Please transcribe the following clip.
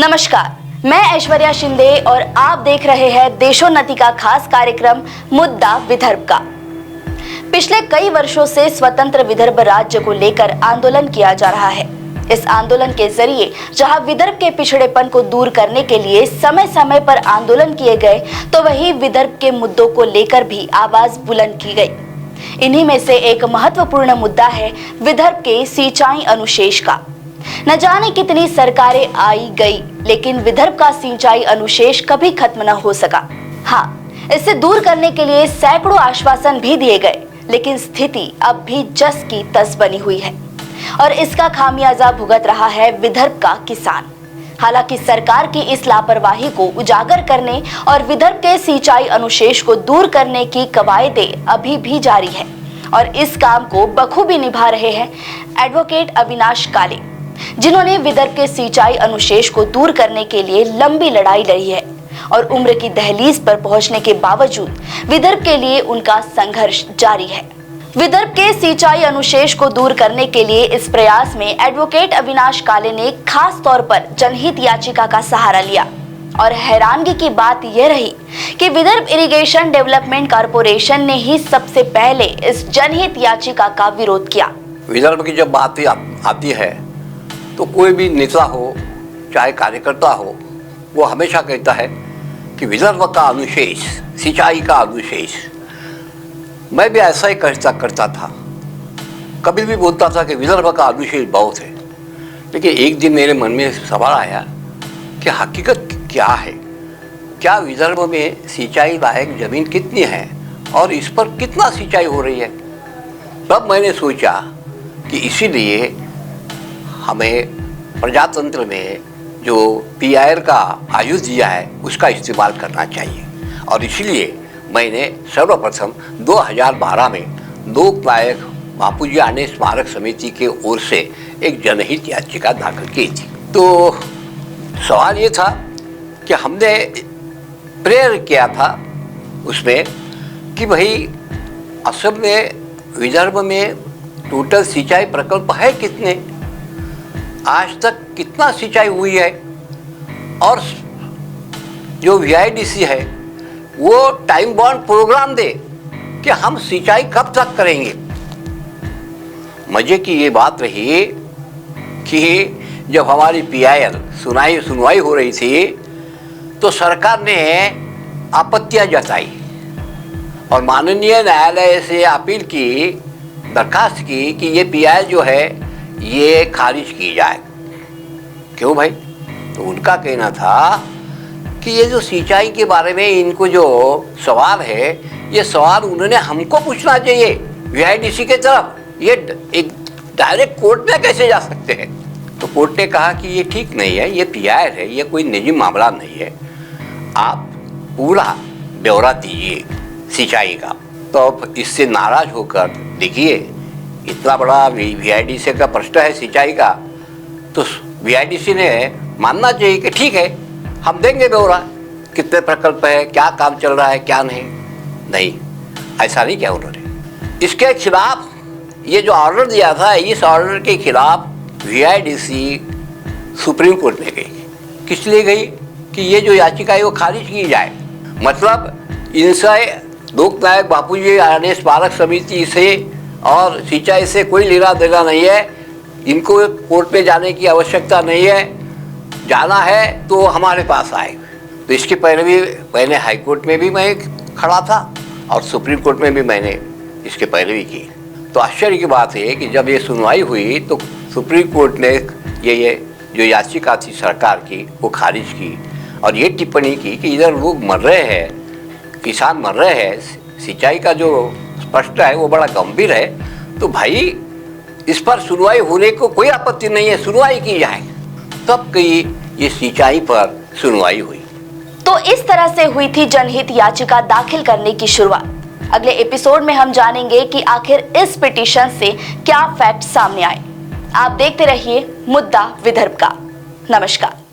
नमस्कार, मैं ऐश्वर्या शिंदे और आप देख रहे हैं देशोन्नति का खास कार्यक्रम मुद्दा विदर्भ का। पिछले कई वर्षों से स्वतंत्र विदर्भ राज्य को लेकर आंदोलन किया जा रहा है। इस आंदोलन के जरिए जहां विदर्भ के पिछड़ेपन को दूर करने के लिए समय समय पर आंदोलन किए गए, तो वहीं विदर्भ के मुद्दों को लेकर भी आवाज बुलंद की गई। इन्हीं में से एक महत्वपूर्ण मुद्दा है विदर्भ के सिंचाई अनुशेष का। न जाने कितनी सरकारें आई गई, लेकिन विदर्भ का सिंचाई अनुशेष कभी खत्म न हो सका। हाँ, इसे दूर करने के लिए सैकड़ों आश्वासन भी दिए गए, लेकिन स्थिति अब भी जस की तस बनी हुई है और इसका खामियाजा भुगत रहा है विदर्भ का किसान। हालांकि सरकार की इस लापरवाही को उजागर करने और विदर्भ के सिंचाई अनुशेष को दूर करने की कवायदें अभी भी जारी है और इस काम को बखूबी निभा रहे हैं एडवोकेट अविनाश काले, जिन्होंने विदर्भ के सिंचाई अनुशेष को दूर करने के लिए लंबी लड़ाई लड़ी है और उम्र की दहलीज पर पहुंचने के बावजूद विदर्भ के लिए उनका संघर्ष जारी है। विदर्भ के सिंचाई अनुशेष को दूर करने के लिए इस प्रयास में एडवोकेट अविनाश काले ने खास तौर पर जनहित याचिका का सहारा लिया और हैरानगी की बात यह रही कि विदर्भ इरिगेशन डेवलपमेंट कॉर्पोरेशन ने ही सबसे पहले इस जनहित याचिका का विरोध किया। विदर्भ की जब बात आती है तो कोई भी नेता हो चाहे कार्यकर्ता हो, वो हमेशा कहता है कि विदर्भ का अनुशेष, सिंचाई का अनुशेष। मैं भी ऐसा ही करता था, कभी भी बोलता था कि विदर्भ का अनुशेष बहुत है। लेकिन एक दिन मेरे मन में सवाल आया कि हकीकत क्या है, क्या विदर्भ में सिंचाई लायक ज़मीन कितनी है और इस पर कितना सिंचाई हो रही है। तब मैंने सोचा कि इसीलिए हमें प्रजातंत्र में जो पीआईआर का आयुध दिया है उसका इस्तेमाल करना चाहिए और इसलिए मैंने सर्वप्रथम 2012 में लोकनायक बापूजी आने स्मारक समिति के ओर से एक जनहित याचिका दाखिल की थी। तो सवाल ये था कि हमने प्रेयर किया था उसमें कि भाई असल में विदर्भ में टोटल सिंचाई प्रकल्प है कितने, आज तक कितना सिंचाई हुई है और जो वीआईडीसी है वो टाइम बाउंड प्रोग्राम दे कि हम सिंचाई कब तक करेंगे। मजे की ये बात रही कि जब हमारी पीआईआर सुनवाई हो रही थी तो सरकार ने आपत्तियां जताई और माननीय न्यायालय से अपील की, दरखास्त की कि ये पीआईआर जो है ये खारिज की जाए। क्यों भाई? तो उनका कहना था कि ये जो सिंचाई के बारे में इनको जो सवाल है, ये सवाल उन्होंने हमको पूछना चाहिए वीआईडीसी के तरफ। ये एक डायरेक्ट कोर्ट में कैसे जा सकते हैं? तो कोर्ट ने कहा कि ये ठीक नहीं है, ये पीआईआर है, ये कोई निजी मामला नहीं है, आप पूरा ब्यौरा दीजिए सिंचाई का। तो अब इससे नाराज होकर देखिए, इतना बड़ा वीआईडीसी का प्रश्न है सिंचाई का, तो वीआईडीसी ने मानना चाहिए कि ठीक है हम देंगे ब्यौरा, कितने प्रकल्प है, क्या काम चल रहा है, क्या नहीं, ऐसा नहीं किया उन्होंने। इसके खिलाफ ये जो ऑर्डर दिया था, इस ऑर्डर के खिलाफ वीआईडीसी सुप्रीम कोर्ट में गई। किस लिए गई? कि ये जो याचिका है वो खारिज की जाए। मतलब इनसे लोकनायक बापूजी आने स्मारक समिति से और सिंचाई से कोई लेना देना नहीं है, इनको कोर्ट में जाने की आवश्यकता नहीं है, जाना है तो हमारे पास आए। तो इसकी पैरवी मैंने हाई कोर्ट में भी मैं खड़ा था और सुप्रीम कोर्ट में भी मैंने इसकी पैरवी की। तो आश्चर्य की बात है कि जब ये सुनवाई हुई तो सुप्रीम कोर्ट ने ये जो याचिका थी सरकार की वो खारिज की और ये टिप्पणी की कि इधर लोग मर रहे हैं, किसान मर रहे हैं, सिंचाई का जो प्रश्न है वो बड़ा गंभीर है, तो भाई इस पर सुनवाई होने को कोई आपत्ति नहीं है, सुनवाई की जाए। तब कई ये सिंचाई पर सुनवाई हुई। तो इस तरह से हुई थी जनहित याचिका दाखिल करने की शुरुआत। अगले एपिसोड में हम जानेंगे कि आखिर इस पिटीशन से क्या फैक्ट सामने आए। आप देखते रहिए मुद्दा विदर्भ का। नमस्कार।